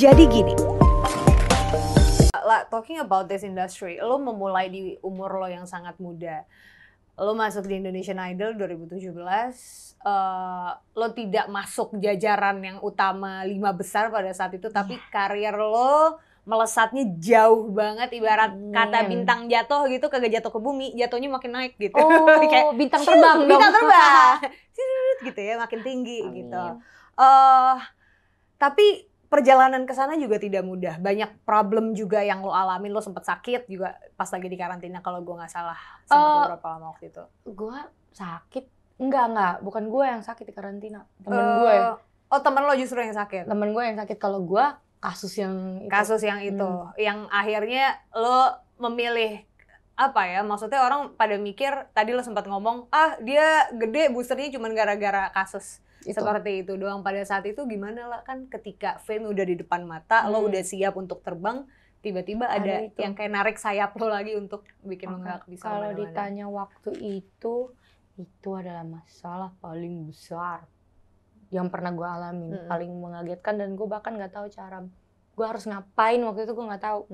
Jadi gini, talking about this industry, lo memulai di umur lo yang sangat muda. Lo masuk di Indonesian Idol 2017, lo tidak masuk jajaran yang utama 5 besar pada saat itu, tapi karir lo melesatnya jauh banget, ibarat kata bintang jatuh gitu, kagak jatuh ke bumi, jatuhnya makin naik gitu. Oh, kayak bintang terbang dong. Bintang terbang, gitu ya, makin tinggi. Amin. Gitu. Tapi perjalanan ke sana juga tidak mudah. Banyak problem juga yang lo alamin. Lo sempet sakit juga pas lagi di karantina kalau gue nggak salah. Sempet beberapa lama waktu itu. Gue sakit? Enggak. Bukan gue yang sakit di karantina. Temen gue. Oh, temen lo justru yang sakit? Temen gue yang sakit. Kalau gue kasus yang itu. Kasus yang itu. Yang akhirnya lo memilih apa ya? Maksudnya orang pada mikir, tadi lo sempat ngomong, dia gede boosternya cuma gara-gara kasus. Seperti itu doang. Pada saat itu gimana lah, kan ketika fame udah di depan mata, lo udah siap untuk terbang, tiba-tiba ada yang kayak narik sayap lo lagi untuk bikin lo nggak bisa kalau ditanya waktu itu adalah masalah paling besar yang pernah gue alamin, paling mengagetkan, dan gue bahkan nggak tahu cara gue harus ngapain waktu itu. Gue nggak tahu.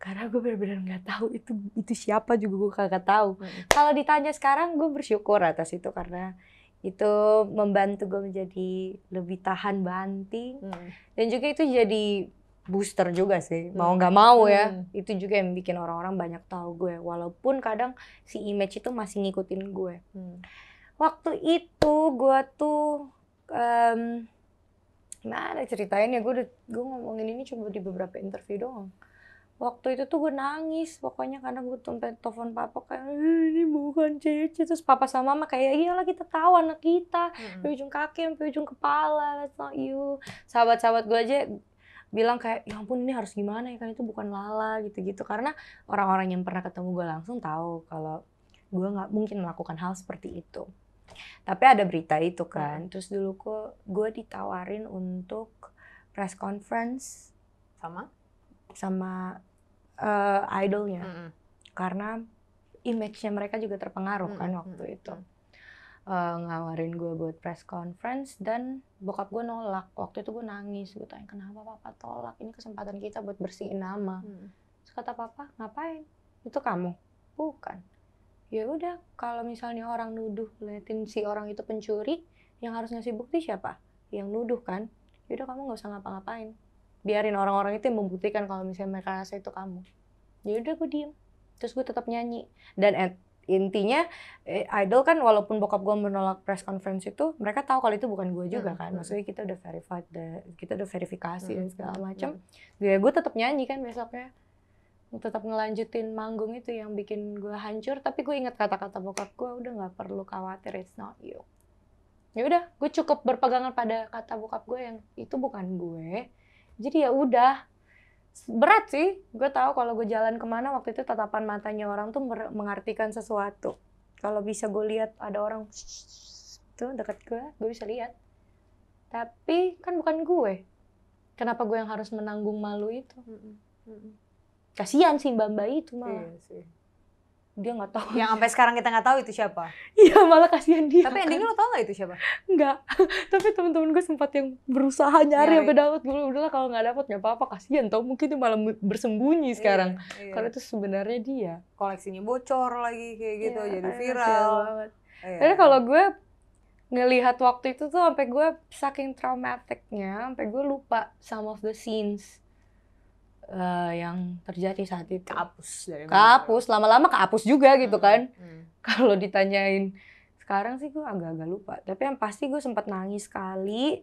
Karena gue benar-benar nggak tahu itu siapa juga gue kagak tahu. Kalau ditanya sekarang, gue bersyukur atas itu karena itu membantu gue menjadi lebih tahan banting, dan juga itu jadi booster juga sih, mau nggak mau ya. Itu juga yang bikin orang-orang banyak tahu gue, walaupun kadang si image itu masih ngikutin gue. Waktu itu gue tuh gimana ceritainnya, gue ngomongin ini cuma di beberapa interview doang. Waktu itu tuh gue nangis pokoknya karena gue sampai telepon papa kayak, ini bukan Cece. Terus papa sama mama kayak, iyalah kita tahu anak kita, dari ujung kaki sampai ujung kepala, that's not you. Sahabat-sahabat gue aja bilang kayak, ya ampun ini harus gimana ya, kan itu bukan Lala gitu-gitu. Karena orang-orang yang pernah ketemu gue langsung tahu kalau gue nggak mungkin melakukan hal seperti itu. Tapi ada berita itu kan. Terus dulu gue ditawarin untuk press conference sama idolnya, karena image-nya mereka juga terpengaruh kan waktu itu. Ngawarin gue buat press conference, dan bokap gue nolak. Waktu itu gue nangis, gue tanya kenapa papa tolak, ini kesempatan kita buat bersihin nama. Terus kata papa, ngapain? Itu kamu? Bukan. Ya udah, kalau misalnya orang nuduh, liatin si orang itu pencuri, yang harus ngasih bukti siapa? Yang nuduh kan? Ya udah, kamu nggak usah ngapa-ngapain. Biarin orang-orang itu yang membuktikan kalau misalnya mereka rasa itu kamu. Ya udah, gue diem. Terus gue tetap nyanyi. Dan intinya idol kan, walaupun bokap gue menolak press conference itu, mereka tahu kalau itu bukan gue juga kan. Maksudnya kita udah verified, kita udah verifikasi dan segala macam. Ya gue tetap nyanyi kan besoknya. Tetap ngelanjutin manggung itu yang bikin gue hancur. Tapi gue ingat kata-kata bokap gue, udah nggak perlu khawatir, it's not you. Ya udah, gue cukup berpegangan pada kata bokap gue yang itu bukan gue. Jadi ya udah, berat sih. Gue tahu kalau gue jalan kemana waktu itu tatapan matanya orang tuh mengartikan sesuatu. Kalau bisa gue lihat ada orang tuh dekat gue bisa lihat. Tapi kan bukan gue. Kenapa gue yang harus menanggung malu itu? Kasihan sih Mbak itu malah. Iya sih. Dia nggak tahu. Yang sampai sekarang kita nggak tahu itu siapa. Iya, malah kasihan dia. Tapi endingnya lo tau nggak itu siapa? Enggak. Tapi teman-teman gue sempat yang berusaha nyari sampai dapat. Gue udahlah, kalau nggak dapat nggak apa-apa, kasihan tau, mungkin dia malah bersembunyi sekarang. Karena itu sebenarnya dia. Koleksinya bocor lagi kayak gitu, jadi viral. Karena kalau gue ngelihat waktu itu tuh sampai gue saking traumatiknya, sampai gue lupa some of the scenes yang terjadi saat itu. Kehapus, lama-lama kehapus juga gitu kan. Kalau ditanyain sekarang sih gue agak-agak lupa. Tapi yang pasti gue sempat nangis sekali.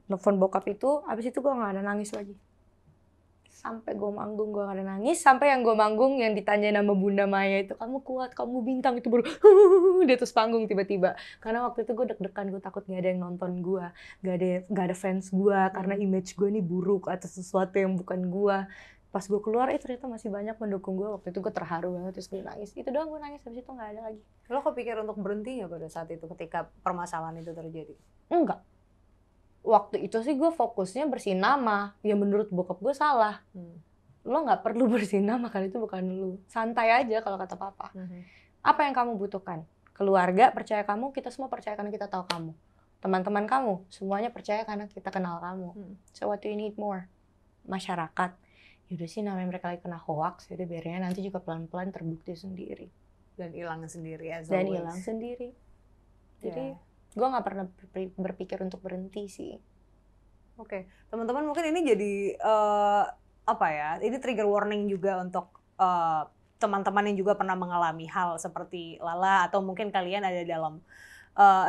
Nelfon bokap itu, abis itu gue gak ada nangis lagi. Sampai gue manggung gue gak ada nangis. Sampai yang gue manggung yang ditanyain sama Bunda Maya itu, kamu kuat, kamu bintang, itu baru di atas panggung tiba-tiba. Karena waktu itu gue deg-degan, gue takut gak ada yang nonton gue, gak ada fans gue, karena image gue nih buruk atau sesuatu yang bukan gue. Pas gue keluar, ternyata masih banyak mendukung gue. Waktu itu gue terharu banget, terus gue nangis. Itu doang gue nangis, habis itu gak ada lagi. Lo kepikir untuk berhenti gak pada saat itu ketika permasalahan itu terjadi? Enggak. Waktu itu sih gue fokusnya bersihin nama. Ya menurut bokap gue salah. Lo gak perlu bersihin nama, kali itu bukan lo. Santai aja kalau kata papa. Apa yang kamu butuhkan? Keluarga percaya kamu, kita semua percaya karena kita tahu kamu. Teman-teman kamu, semuanya percaya karena kita kenal kamu. So what do you need more? masyarakat. Yaudah sih namanya mereka lagi kena hoax, yaudah biarin nanti juga pelan-pelan terbukti sendiri. Dan hilang sendiri Dan hilang sendiri. Jadi gue nggak pernah berpikir untuk berhenti sih. Oke, teman-teman mungkin ini jadi apa ya? Ini trigger warning juga untuk teman-teman yang juga pernah mengalami hal seperti Lala, atau mungkin kalian ada dalam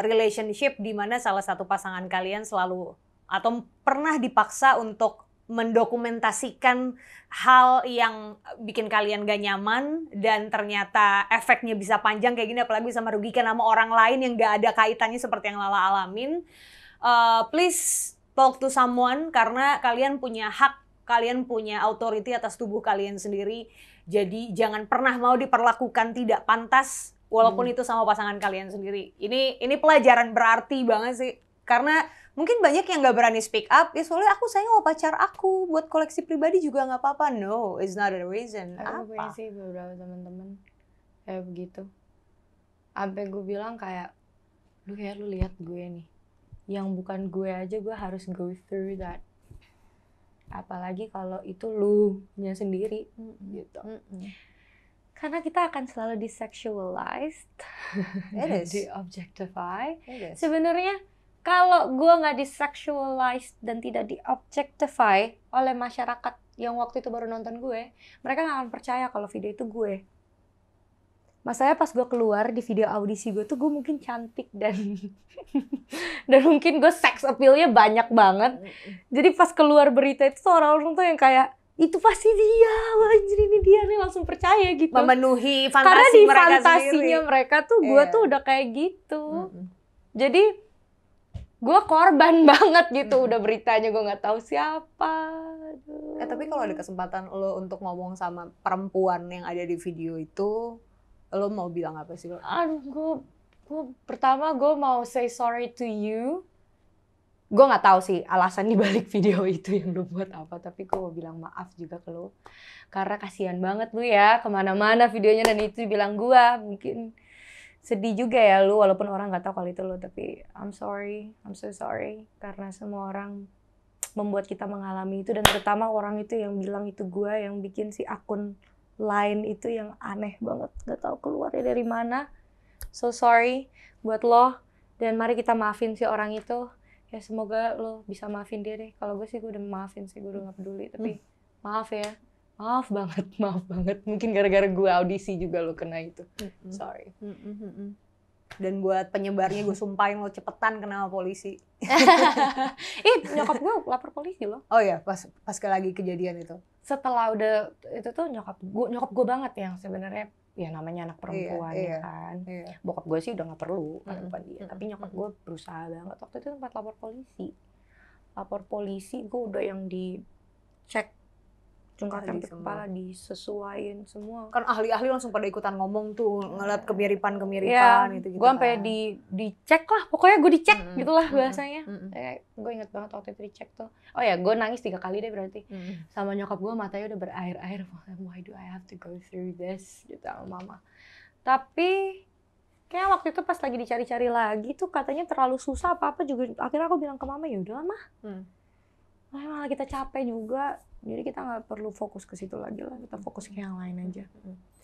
relationship di mana salah satu pasangan kalian selalu atau pernah dipaksa untuk mendokumentasikan hal yang bikin kalian gak nyaman dan ternyata efeknya bisa panjang kayak gini, apalagi bisa merugikan nama orang lain yang gak ada kaitannya seperti yang Lala alamin. Please talk to someone, karena kalian punya hak, kalian punya authority atas tubuh kalian sendiri. Jadi jangan pernah mau diperlakukan tidak pantas walaupun itu sama pasangan kalian sendiri. Ini pelajaran berarti banget sih. Karena mungkin banyak yang nggak berani speak up, ya soalnya aku sayang sama pacar aku, buat koleksi pribadi juga nggak apa-apa. No, it's not a reason. Aku punya sih beberapa teman-teman kayak begitu. Sampai gue bilang kayak, lu lihat gue nih. Yang bukan gue aja gue harus go through that. Apalagi kalau itu lu nya sendiri gitu. Karena kita akan selalu disexualized, di-objectify. Sebenarnya kalau gue nggak disexualized dan tidak di-objectify oleh masyarakat yang waktu itu baru nonton gue, mereka nggak akan percaya kalau video itu gue. Masalahnya pas gue keluar di video audisi gue tuh gue mungkin cantik dan mungkin gue sex appeal-nya banyak banget. Jadi pas keluar berita itu tuh orang-orang tuh yang kayak, itu pasti dia, anjir ini dia nih, langsung percaya gitu. Memenuhi fantasi karena di mereka fantasinya sendiri. Mereka tuh gue tuh udah kayak gitu. Jadi gue korban banget gitu. Udah beritanya gue nggak tahu siapa. Tapi kalau ada kesempatan lo untuk ngomong sama perempuan yang ada di video itu, lo mau bilang apa sih lo? Aduh, gue pertama gue mau say sorry to you. Gue nggak tahu sih alasan dibalik video itu yang lo buat apa, tapi gue mau bilang maaf juga ke lo karena kasihan banget lu ya kemana-mana videonya dan itu bilang gue. Mungkin sedih juga ya lu, walaupun orang nggak tahu kalau itu lo, tapi I'm so sorry karena semua orang membuat kita mengalami itu, dan terutama orang itu yang bilang itu gue, yang bikin si akun lain itu yang aneh banget, nggak tahu keluarnya dari mana. So sorry buat lo, dan mari kita maafin si orang itu. Ya semoga lo bisa maafin dia deh. Kalau gue sih gue udah maafin sih, gue udah nggak peduli. Tapi maaf ya, maaf banget. Mungkin gara-gara gue audisi juga lo kena itu. Sorry. Dan buat penyebarnya gue sumpahin lo cepetan kena polisi. Nyokap gue lapor polisi loh. Oh ya, pas lagi kejadian itu. Setelah udah itu tuh nyokap gue banget yang sebenarnya ya namanya anak perempuan ya kan. Bokap gue sih udah nggak perlu kan bukan dia, tapi nyokap gue berusaha banget. Waktu itu tempat lapor polisi gue udah yang dicek cengkeraman kepala, disesuaiin semua. Kan ahli-ahli langsung pada ikutan ngomong tuh, ngeliat kemiripan gitu. Gue sampai dicek lah, pokoknya gue dicek gitulah bahasanya. Gue inget banget waktu itu dicek tuh. Oh ya, gue nangis 3 kali deh berarti. Sama nyokap gue matanya udah berair-air. Why do I have to go through this? Gitu sama mama. Tapi kayak waktu itu pas lagi dicari-cari lagi tuh katanya terlalu susah apa-apa juga. Akhirnya aku bilang ke mama, ya udah mah. Malah kita capek juga. Jadi kita nggak perlu fokus ke situ lagi lah, kita fokus ke yang lain aja.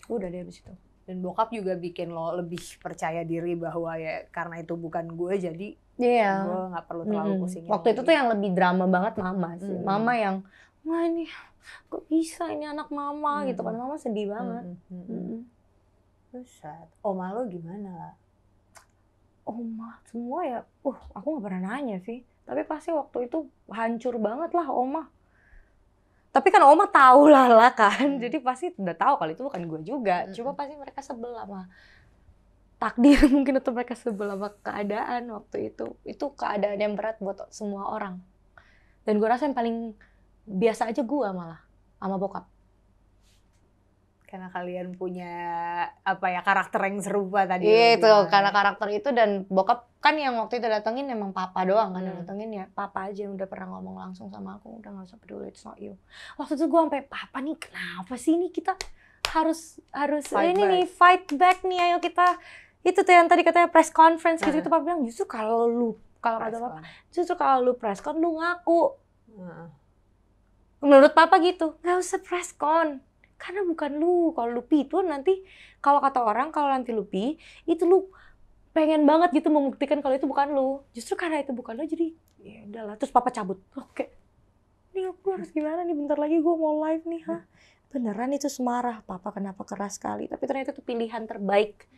Udah deh abis itu. Dan bokap juga bikin lo lebih percaya diri bahwa ya karena itu bukan gue, jadi gue nggak perlu terlalu pusing. Waktu itu tuh yang lebih drama banget mama sih. Mama yang, wah ini kok bisa ini anak mama gitu kan. Mama sedih banget. Sad. Oma lo gimana lah? Oma semua ya, aku nggak pernah nanya sih. Tapi pasti waktu itu hancur banget lah Oma. Tapi kan Oma tahu lah kan, jadi pasti udah tahu kalau itu bukan gue juga. Cuma pasti mereka sebel sama takdir mungkin, atau mereka sebel sama keadaan waktu itu. Itu keadaan yang berat buat semua orang. Dan gue rasa yang paling biasa aja gue malah sama bokap. Karena kalian punya karakter yang serupa tadi. Itu karena karakter itu, dan bokap kan yang waktu itu datengin emang papa doang kan yang datengin, ya papa aja yang udah pernah ngomong langsung sama aku, udah nggak usah peduli, it's not you. Waktu itu gue sampai, papa nih kenapa sih ini kita harus fight back nih, ayo kita itu tuh yang tadi katanya press conference gitu. Papa bilang justru kalau kata papa, justru kalau lu press con lu ngaku. Menurut papa gitu, nggak usah press con. Karena bukan lu. Kalau lu pi itu nanti, kalau kata orang, kalau nanti lu pi, itu lu pengen banget gitu membuktikan kalau itu bukan lu. Justru karena itu bukan lu, jadi ya udahlah. Terus papa cabut. Oke. Ini gue harus gimana nih? Bentar lagi gue mau live nih. Hah? Beneran itu semarah. Papa kenapa keras sekali? Tapi ternyata itu pilihan terbaik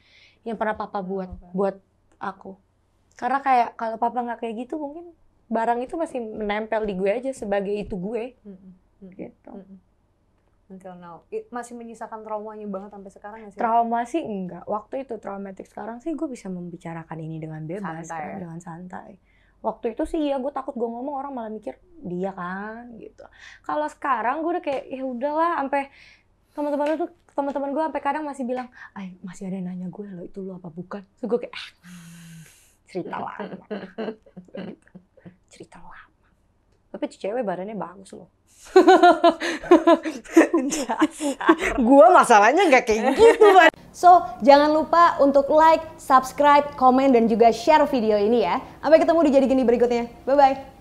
yang pernah papa buat aku. Karena kayak kalau papa nggak kayak gitu, mungkin barang itu masih menempel di gue aja sebagai itu gue. Gitu. Until now. Masih menyisakan traumanya banget sampai sekarang nggak sih? Trauma sih enggak. Waktu itu traumatik. Sekarang sih gue bisa membicarakan ini dengan bebas. Santai, kan? Dengan santai. Waktu itu sih iya, gue takut gue ngomong orang malah mikir dia kan gitu. Kalau sekarang gue udah kayak ya udahlah, sampai teman-teman gue sampai kadang masih bilang, masih ada yang nanya gue lo itu lo apa bukan? Terus gue kayak cerita lama. Gitu. Cerita lama. Tapi cewek badannya bagus loh. Gue masalahnya nggak kayak gitu. So, jangan lupa untuk like, subscribe, komen, dan juga share video ini ya. Sampai ketemu di Jadi Gini berikutnya. Bye-bye.